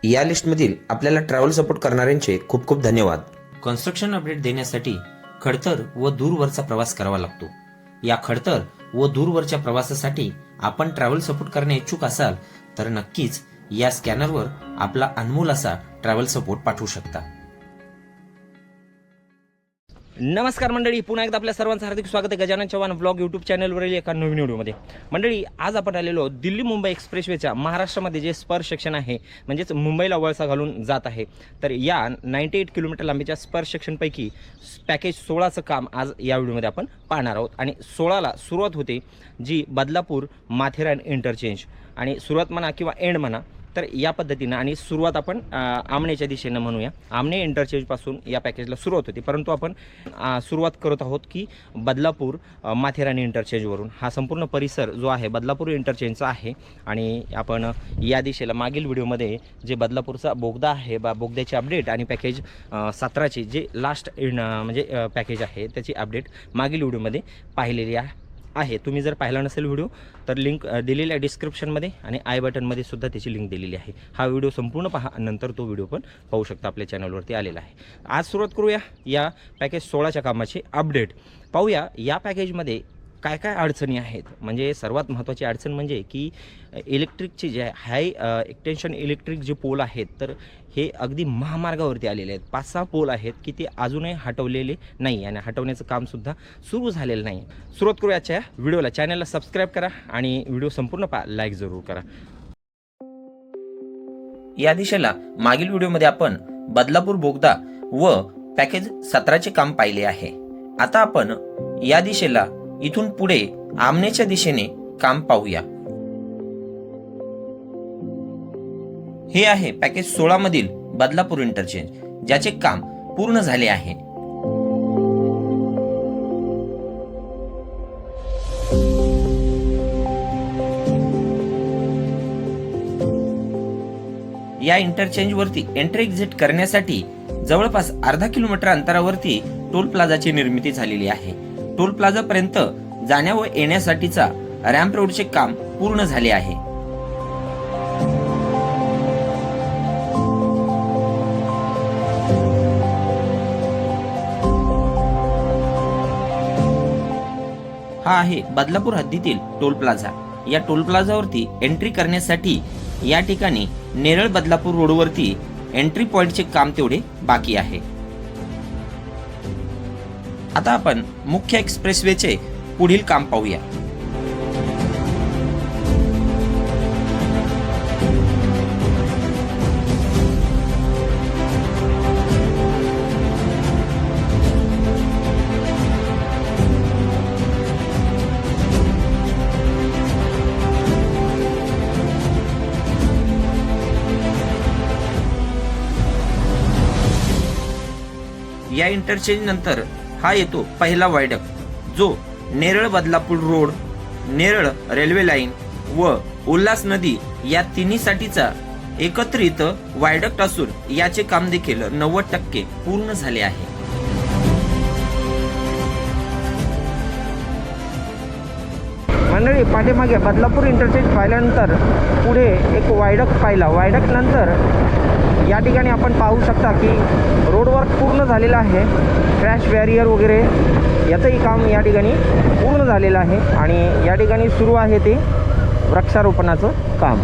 या लिस्टमधील आपल्याला ट्रॅव्हल सपोर्ट करणाऱ्यांचे खूप खूप धन्यवाद। कन्स्ट्रक्शन अपडेट देण्यासाठी खडतर व दूरवरचा प्रवास करावा लागतो। या खडतर व दूरवरच्या प्रवासासाठी आपण ट्रॅव्हल सपोर्ट करणे इच्छुक असाल तर नक्कीच या स्कॅनरवर आपला अनमोल असा ट्रॅव्हल सपोर्ट पाठवू शकता। नमस्कार मंडळी, पुन्हा एकदा आपल्या सर्वांचं हार्दिक स्वागत आहे गजानन चव्हाण ब्लॉग यूट्यूब चॅनलवरील एका नवीन व्हिडिओमध्ये। मंडळी, आज आपण आलेलो दिल्ली मुंबई एक्सप्रेसवेच्या महाराष्ट्रामध्ये जे स्पर सेक्शन आहे, म्हणजेच मुंबईला वळसा घालून जात आहे, तर या 98 किलोमीटर लांबीच्या स्पर सेक्शनपैकी पॅकेज 16चं काम आज या व्हिडिओमध्ये आपण पाहणार आहोत। आणि 16ला सुरुवात होते जी बदलापूर माथेरान इंटरचेंज, आणि सुरुवात म्हणा किंवा एंड म्हणा तर या पद्धतीनं, आणि सुरुवात आपण आमनेच्या दिशेनं म्हणूया। आमने इंटरचेंजपासून या पॅकेजला सुरुवात होती, परंतु आपण सुरुवात करत आहोत की बदलापूर माथेरान इंटरचेंजवरून। हा संपूर्ण परिसर जो आहे बदलापूर इंटरचेंजचा आहे, आणि आपण या दिशेला मागील व्हिडिओमध्ये जे बदलापूरचा बोगदा आहे बा बोगद्याची अपडेट आणि पॅकेज 17ची जे लास्ट म्हणजे पॅकेज आहे त्याची अपडेट मागील व्हिडिओमध्ये पाहिलेली आहे। तुम्ही जर पाहिला नसेल व्हिडिओ तर लिंक दिलेली आहे डिस्क्रिप्शनमध्ये, आणि आय बटनमध्ये सुद्धा त्याची लिंक दिलेली आहे। हा व्हिडिओ संपूर्ण पहा, नंतर तो व्हिडिओ पण पाहू शकता, आपल्या चॅनलवरती आलेला आहे। आज सुरुवात करूया या पॅकेज 16च्या कामाची अपडेट। पाहूया या पॅकेजमध्ये काय काय अडचणी आहेत। म्हणजे सर्वात महत्त्वाची अडचण म्हणजे की इलेक्ट्रिकचे जे हाय एक्सटेन्शन इलेक्ट्रिक जे पोल आहेत, तर हे अगदी महामार्गावरती आलेले आहेत। 5-6 पोल आहेत की ते अजूनही हटवलेले नाही, आणि हटवण्याचं कामसुद्धा सुरू झालेलं नाही। सुरुवात करूया आजच्या व्हिडिओला। चॅनलला सबस्क्राईब करा आणि व्हिडिओ संपूर्ण पहा, लाईक जरूर करा। या दिशेला मागील व्हिडिओमध्ये आपण बदलापूर बोगदा व पॅकेज 17चे काम पाहिले आहे। आता आपण या दिशेला इथून पुढे आमनेच्या दिशेने काम पाहूया। हे आहे पॅकेज 16 मधील बदलापूर इंटरचेंज, ज्याचे काम पूर्ण झाले आहे। या इंटरचेंज वरती एंट्री एक्झिट करण्यासाठी जवळपास अर्धा किलोमीटर अंतरावरती टोल प्लाझाची निर्मिती झालेली आहे। टोल प्लाझा पर्यंत जाण्या व येण्यासाठीचा रॅम्प रोडचे काम पूर्ण झाले आहे। हा आहे बदलापूर हद्दीतील टोल प्लाझा। या टोल प्लाझावरती एंट्री करण्यासाठी या ठिकाणी नेरळ बदलापूर रोडवरती एंट्री पॉइंटचे काम तेवढे बाकी आहे। आता आपण मुख्य एक्सप्रेसवेचे पुढील काम पाहूया। या इंटरचेंज नंतर हा येतो पहिला वायडक्ट, जो Neral Badlapur road, Neral railway line व उल्हास नदी या तिन्हीसाठीचा एकत्रित वायडक्ट असून याचे काम देखील 90% पूर्ण झाले आहे। मंडळी, पाठीमागे बदलापूर इंटरचेंज पाहिल्यानंतर पुढे एक वायडक्ट पाहिला। वायडक्ट नंतर या ठिकाणी आपण पाहू शकता की रोडवर्क पूर्ण झालेलं आहे। क्रॅश बॅरियर वगैरे याचंही काम या ठिकाणी पूर्ण झालेलं आहे, आणि या ठिकाणी सुरू आहे ते वृक्षारोपणाचं काम।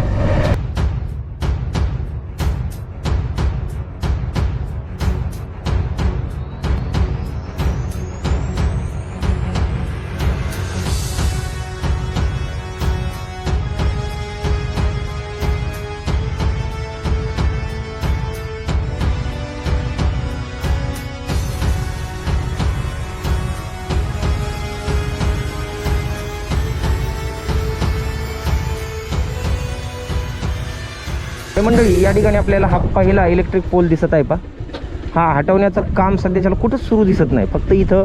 मंडळी, या ठिकाणी आपल्याला हा पहिला इलेक्ट्रिक पोल दिसत आहे पा। हा हटवण्याचं काम सध्याच्याला कुठंच सुरू दिसत नाही, फक्त इथं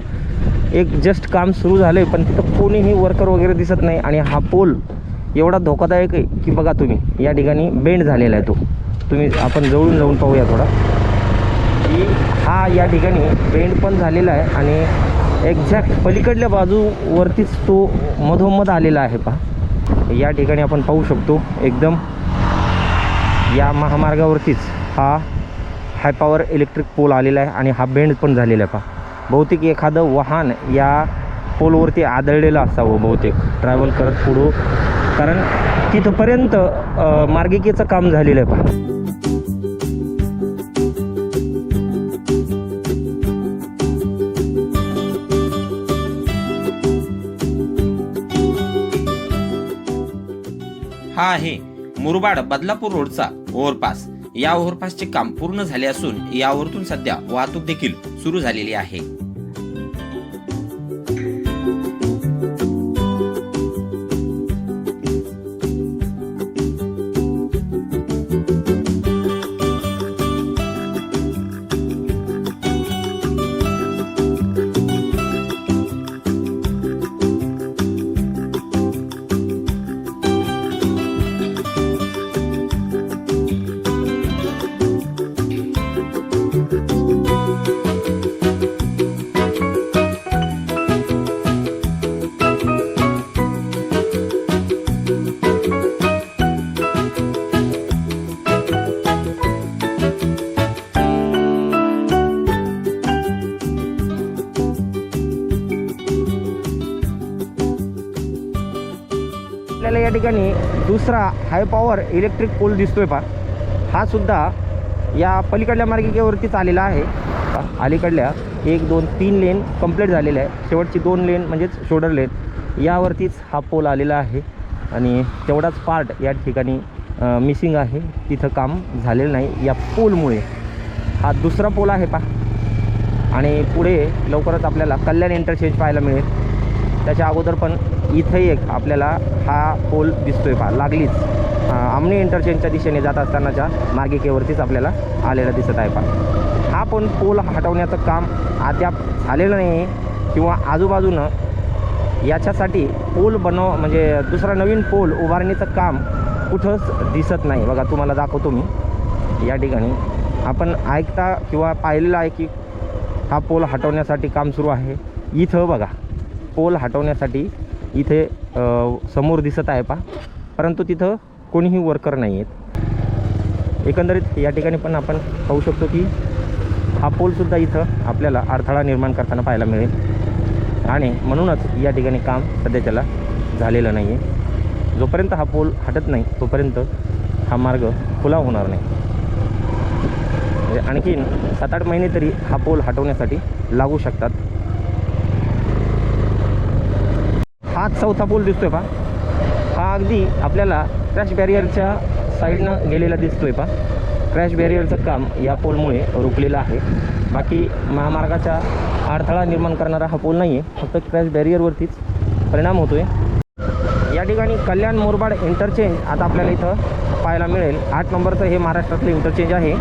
एक जस्ट काम सुरू झालं आहे, पण तिथं कोणीही वर्कर वगैरे दिसत नाही। आणि हा पोल एवढा धोकादायक आहे की बघा तुम्ही, या ठिकाणी बेंड झालेला आहे तो। तुम्ही आपण जवळून जाऊन पाहूया थोडा की हा या ठिकाणी बेंड पण झालेला आहे, आणि एक्झॅक्ट पलीकडल्या बाजूवरतीच तो मधोमध आलेला आहे पहा। या ठिकाणी आपण पाहू शकतो एकदम या महामार्गावरतीच हा हाय पॉवर इलेक्ट्रिक पोल आलेला आहे आणि हा बेंड पण झालेला आहे पहा. बहुतेक एखादं वाहन या पोलवरती आदळलेलं असावं बहुतेक ट्रॅव्हल करत पुढं, कारण तिथंपर्यंत मार्गिकेचं काम झालेलं आहे पहा. हा आहे मुरबाड बदलापूर रोडचा ओव्हरपास. या ओव्हरपासचे काम पूर्ण झाले असून यावरतून सध्या वाहतूक देखील सुरू झालेली आहे. आपल्याला या ठिकाणी दुसरा हाय पॉवर इलेक्ट्रिक पोल दिसतोय पहा. हा सुद्धा या पलीकडल्या मार्गिकेवरतीच आलेला आहे. अलीकडल्या 1 2 3 लेन कंप्लीट झालेल्या आहे. शेवटची 2 लेन म्हणजेच शोल्डर लेन यावरतीच हा पोल आलेला आहे आणि तेवढाच पार्ट या ठिकाणी मिसिंग आहे. तिथं काम झालेलं नाही या पोलमुळे. हा दुसरा पोल आहे पहा आणि पुढे लवकरच आपल्याला कल्याण इंटरचेंज पाहायला मिळेल. त्याच्या अगोदर पण इथंही एक आपल्याला हा पोल दिसतोय पहा, लागलीच आमनी इंटरचेंजच्या दिशेने जात असतानाच्या मार्गिकेवरतीच आपल्याला आलेला दिसत आहे पहा. हा पण पोल हटवण्याचं काम अद्याप झालेलं नाही आहे किंवा आजूबाजूनं याच्यासाठी पोल म्हणजे दुसरा नवीन पोल उभारणीचं काम कुठंच दिसत नाही. बघा तुम्हाला दाखवतो मी. या ठिकाणी आपण ऐकता किंवा पाहिलेलं आहे की हा पोल हटवण्यासाठी काम सुरू आहे. इथं बघा पोल हटवण्यासाठी इथे समोर दिसत आहे पहा, परंतु तिथं कोणीही वर्कर नाही आहेत. एकंदरीत या ठिकाणी पण आपण पाहू शकतो की हा पोलसुद्धा इथं आपल्याला अडथळा निर्माण करताना पाहायला मिळेल आणि म्हणूनच या ठिकाणी काम सध्याच्याला झालेलं नाही आहे. जोपर्यंत हा पोल हटत नाही तोपर्यंत हा मार्ग खुला होणार नाही. म्हणजे आणखीन 7-8 महिने तरी हा पोल हटवण्यासाठी लागू शकतात. हा चौथा पोल दिसतोय पहा. हा अगदी आपल्याला क्रॅश बॅरियरच्या साईडनं गेलेला दिसतोय पहा. क्रॅश बॅरियरचं काम या पोलमुळे रुकलेलं आहे. बाकी महामार्गाचा अडथळा निर्माण करणारा हा पोल नाही आहे, फक्त क्रॅश बॅरियरवरतीच परिणाम होतो आहे. या ठिकाणी कल्याण मुरबाड इंटरचेंज आता आपल्याला इथं पाहायला मिळेल. 8 नंबरचं हे महाराष्ट्रातलं इंटरचेंज आहे.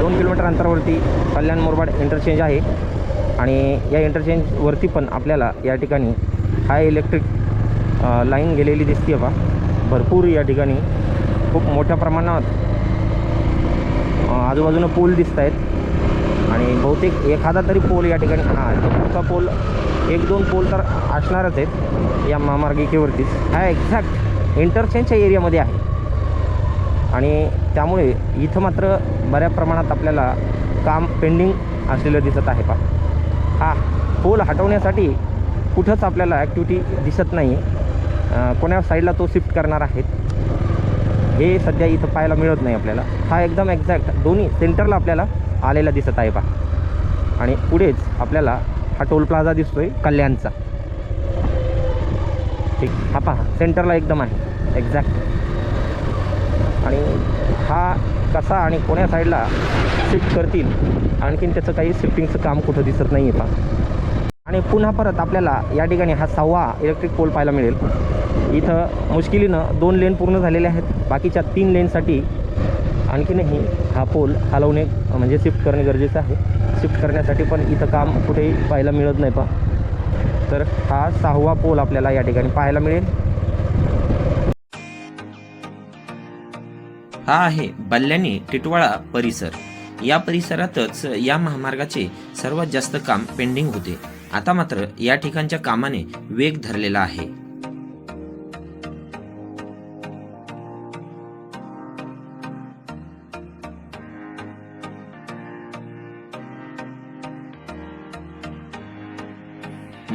2 किलोमीटर अंतरावरती कल्याण मुरबाड इंटरचेंज आहे आणि या इंटरचेंजवरती पण आपल्याला या ठिकाणी हाय इलेक्ट्रिक लाईन गेलेली दिसते बा. भरपूर या ठिकाणी खूप मोठ्या प्रमाणात आजूबाजूनं पोल दिसत आहेत आणि बहुतेक एखादा तरी पोल या ठिकाणी पुढचा पोल 1-2 पोल तर असणारच आहेत या महामार्गिकेवरतीच. हा एक्झॅक्ट इंटरचेंजच्या एरियामध्ये आहे आणि त्यामुळे इथं मात्र बऱ्या प्रमाणात आपल्याला काम पेंडिंग असलेलं दिसत आहे पा. हा पोल हटवण्यासाठी कुठंच आपल्याला ॲक्टिव्हिटी दिसत नाही. कोण्या साईडला तो शिफ्ट करणार आहेत हे सध्या इथं पाहायला मिळत नाही आपल्याला. हा एकदम एक्झॅक्ट दोन्ही सेंटरला आपल्याला आलेला दिसत आहे पहा आणि पुढेच आपल्याला हा टोल प्लाझा दिसतोय कल्याणचा. ठीक, हा पहा सेंटरला एकदम आहे एक्झॅक्ट. आणि हा कसा आणि कोण्या साईडला शिफ्ट करतील आणखीन त्याचं काही शिफ्टिंगचं काम कुठं दिसत नाही आहे पहा. आणि पुन्हा परत आपल्याला या ठिकाणी हा 6वा इलेक्ट्रिक पोल पाहायला मिळेल. इथं मुश्किलीनं 2 लेन पूर्ण झालेले आहेत. बाकीच्या 3 लेनसाठी आणखीनही हा पोल हलवणे म्हणजे शिफ्ट करणे गरजेचं आहे. शिफ्ट करण्यासाठी पण इथं काम कुठेही पाहायला मिळत नाही पहा. तर हा 6वा पोल आपल्याला या ठिकाणी पाहायला मिळेल. हा आहे बल्ल्याणी टिटवाळा परिसर. या परिसरातच या महामार्गाचे सर्वात जास्त काम पेंडिंग होते. आता मात्र या ठिकाणच्या कामाने वेग धरलेला आहे.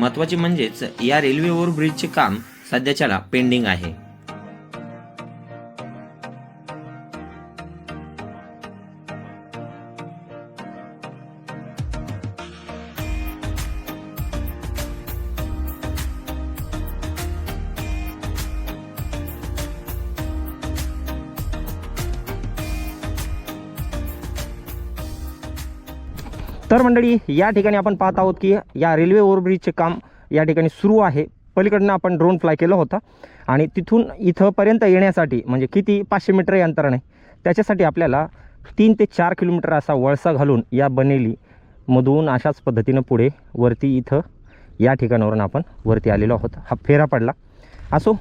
महत्त्वाचे म्हणजेच या रेल्वे ओव्हरब्रिजचे काम सध्याच्याला पेंडिंग आहे. तर मंडळी, या ठिकाणी आपण पाहत आहोत की या रेल्वे ओव्हरब्रिजचे काम या ठिकाणी सुरू आहे. पलीकडनं आपण ड्रोन फ्लाय केला होता आणि तिथून इथंपर्यंत येण्यासाठी म्हणजे किती 500 मीटर अंतर नाही, त्याच्यासाठी आपल्याला 3 ते 4 किलोमीटर असा वळसा घालून या बनेली मधून अशाच पद्धतीनं पुढे वरती इथं या ठिकाणावरून आपण वरती आलेलो आहोत. हा फेरा पडला असो,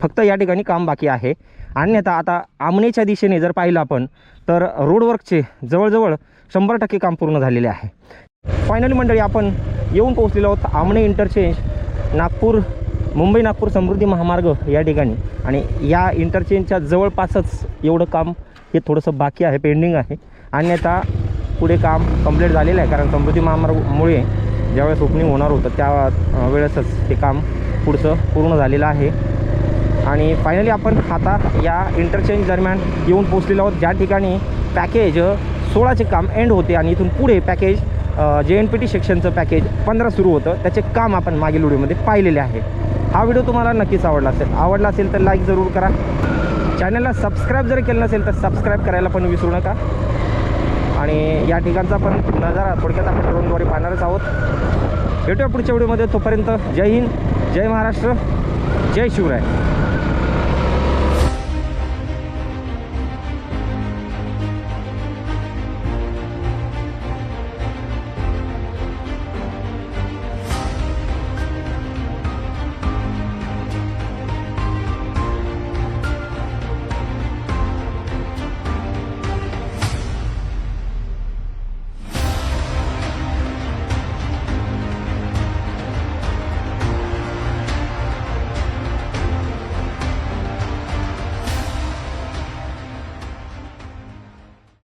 फक्त या ठिकाणी काम बाकी आहे. अन्यथा आता आमनेच्या दिशेने जर पाहिलं आपण तर रोडवर्कचे जवळजवळ 100% काम पूर्ण झालेले आहे. फायनली मंडळी, आपण येऊन पोहोचलेलो आहोत आमणे इंटरचेंज, नागपूर, मुंबई नागपूर समृद्धी महामार्ग या ठिकाणी. आणि या इंटरचेंजच्या जवळपासच एवढं काम हे थोडंसं बाकी आहे, पेंडिंग आहे. अन्यथा पुढे काम कंप्लीट झालेलं आहे, कारण समृद्धी महामार्गामुळे ज्यावेळेस ओपनिंग होणार होतं त्या वेळेसच हे काम पुढचं पूर्ण झालेलं आहे. आणि फायनली आपण आता या इंटरचेंज दरम्यान येऊन पोहोचलेलो आहोत, ज्या ठिकाणी पॅकेज 16चे काम एंड होते आणि इथून पुढे पॅकेज JNPT सेक्शनचं पॅकेज 15 सुरू होतं. त्याचे काम आपण मागील व्हिडिओमध्ये पाहिलेले आहे. हा व्हिडिओ तुम्हाला नक्कीच आवडला असेल तर लाईक जरूर करा. चॅनलला सबस्क्राईब जर केलं नसेल तर सबस्क्राईब करायला पण विसरू नका. आणि या ठिकाणचा पण नजारा थोडक्यात आपण ड्रोनद्वारे पाहणारच आहोत. भेटूया पुढच्या व्हिडिओमध्ये. तोपर्यंत जय हिंद, जय महाराष्ट्र, जय शिवराय.